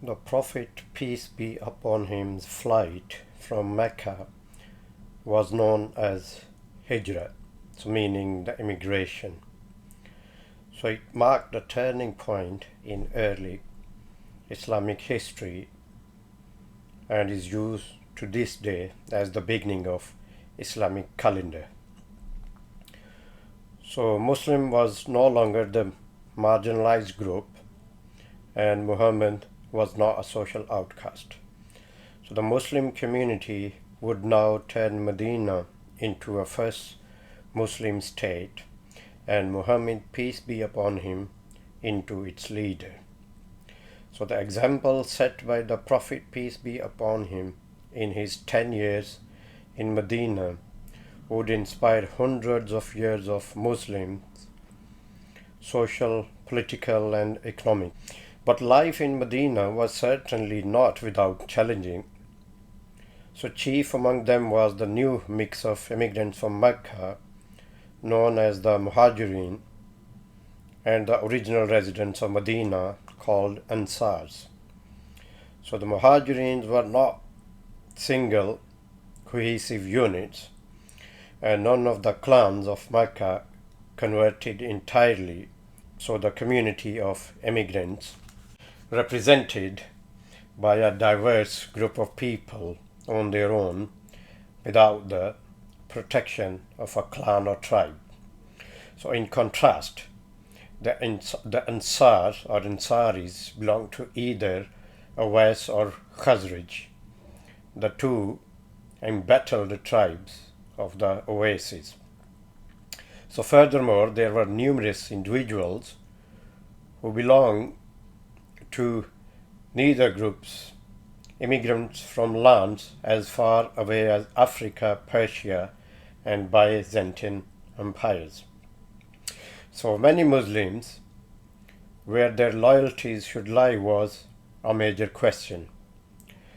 The Prophet, peace be upon him's flight from Mecca was known as Hijra, so meaning the immigration. So it marked a turning point in early Islamic history and is used to this day as the beginning of Islamic calendar. So Muslim was no longer the marginalized group and Muhammad was not a social outcast. So the Muslim community would now turn Medina into a first Muslim state and Muhammad, peace be upon him, into its leader. So the example set by the Prophet, peace be upon him, in his 10 years in Medina would inspire hundreds of years of Muslims, social, political and economic. But life in Medina was certainly not without challenging. So chief among them was the new mix of immigrants from Mecca, known as the Muhajirin, and the original residents of Medina called Ansars. So the Muhajirins were not single, cohesive units, and none of the clans of Mecca converted entirely. So the community of immigrants, represented by a diverse group of people on their own without the protection of a clan or tribe. So in contrast, the Ansar or Ansaris belonged to either Aws or Khazraj, the two embattled tribes of the Oasis. So furthermore, there were numerous individuals who belonged to neither groups, immigrants from lands as far away as Africa, Persia, and Byzantine empires. So many Muslims, where their loyalties should lie was a major question.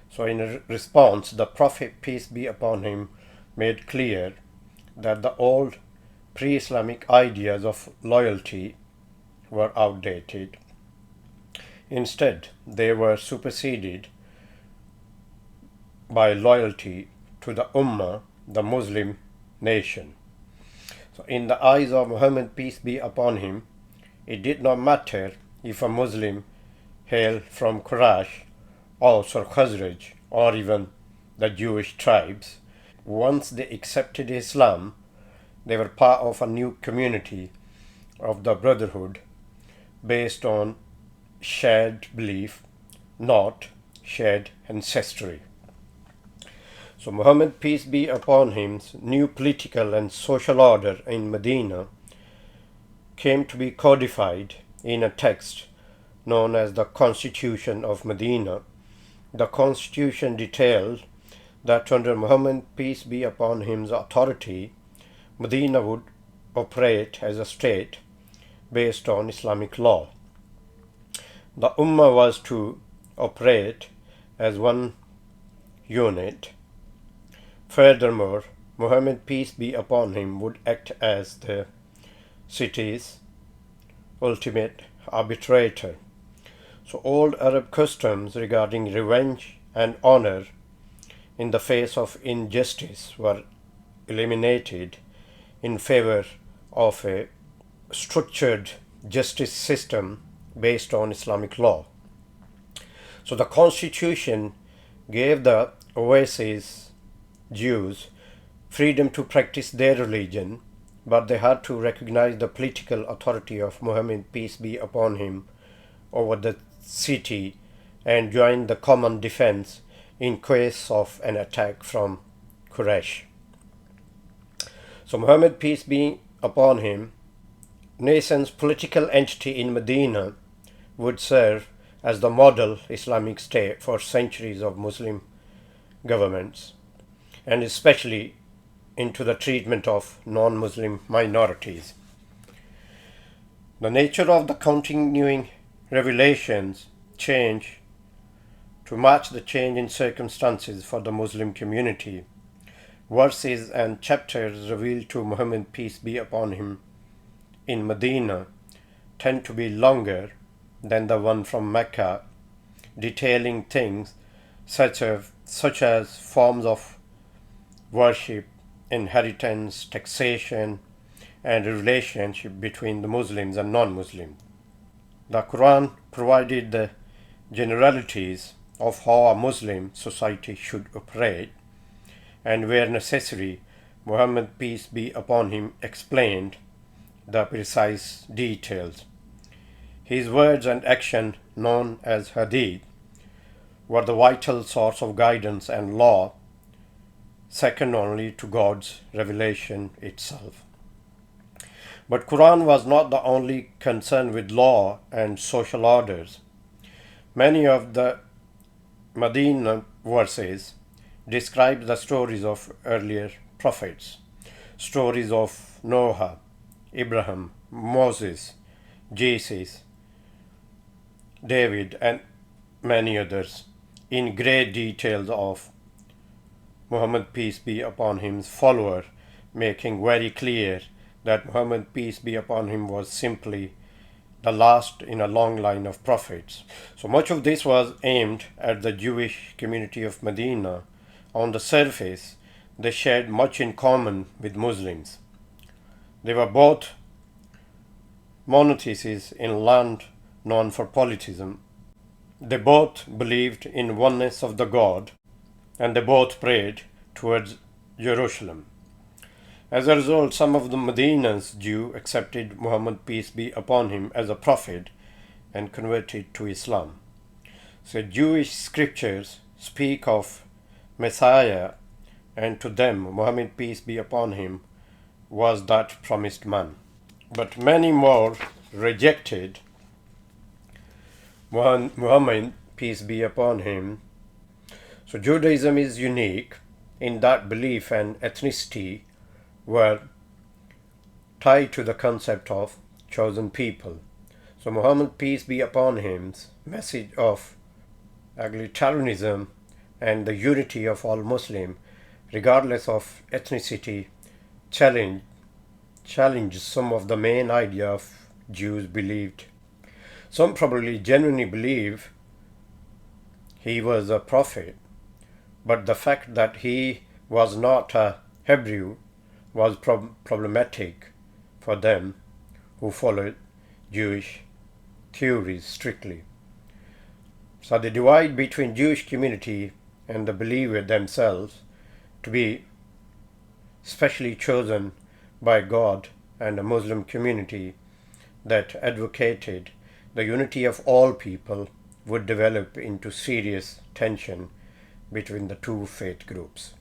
So in response, the Prophet, peace be upon him, made clear that the old pre-Islamic ideas of loyalty were outdated. Instead, they were superseded by loyalty to the Ummah, the Muslim nation. So in the eyes of Muhammad, peace be upon him, it did not matter if a Muslim hailed from Quraysh, Aus or Khazraj, or even the Jewish tribes. Once they accepted Islam, they were part of a new community of the brotherhood based on shared belief, not shared ancestry. So Muhammad, peace be upon him's new political and social order in Medina came to be codified in a text known as the Constitution of Medina. The Constitution detailed that under Muhammad, peace be upon him's authority, Medina would operate as a state based on Islamic law. The Ummah was to operate as one unit. Furthermore, Muhammad, peace be upon him, would act as the city's ultimate arbitrator. So old Arab customs regarding revenge and honor in the face of injustice were eliminated in favor of a structured justice system based on Islamic law. So the Constitution gave the Oasis Jews freedom to practice their religion, but they had to recognize the political authority of Muhammad, peace be upon him, over the city and join the common defense in case of an attack from Quraysh. So Muhammad, peace be upon him, nation's political entity in Medina, would serve as the model Islamic state for centuries of Muslim governments, and especially into the treatment of non-Muslim minorities. The nature of the continuing revelations change to match the change in circumstances for the Muslim community. Verses and chapters revealed to Muhammad, peace be upon him, in Medina tend to be longer than the one from Mecca detailing things such as forms of worship, inheritance, taxation, and relationship between the Muslims and non-Muslims. The Quran provided the generalities of how a Muslim society should operate, and where necessary, Muhammad, peace be upon him, explained the precise details. His words and action, known as hadith, were the vital source of guidance and law, second only to God's revelation itself. But Quran was not the only concern with law and social orders. Many of the Medina verses describe the stories of earlier prophets, stories of Noah, Abraham, Moses, Jesus, David, and many others in great details of Muhammad, peace be upon him's follower, making very clear that Muhammad, peace be upon him, was simply the last in a long line of prophets. So much of this was aimed at the Jewish community of Medina. On the surface, they shared much in common with Muslims. They were both monotheists in land known for polytheism. They both believed in oneness of the God, and they both prayed towards Jerusalem. As a result, some of the Medina's Jews accepted Muhammad, peace be upon him, as a prophet and converted to Islam. So Jewish scriptures speak of Messiah, and to them Muhammad, peace be upon him, was that promised man. But many more rejected Muhammad, peace be upon him. So Judaism is unique in that belief and ethnicity were tied to the concept of chosen people. So Muhammad, peace be upon him's message of egalitarianism and the unity of all Muslims, regardless of ethnicity, challenged some of the main idea of Jews believed. Some probably genuinely believe he was a prophet, but the fact that he was not a Hebrew was problematic for them who followed Jewish theories strictly. So the divide between Jewish community and the believer themselves to be specially chosen by God and a Muslim community that advocated the unity of all people would develop into serious tension between the two faith groups.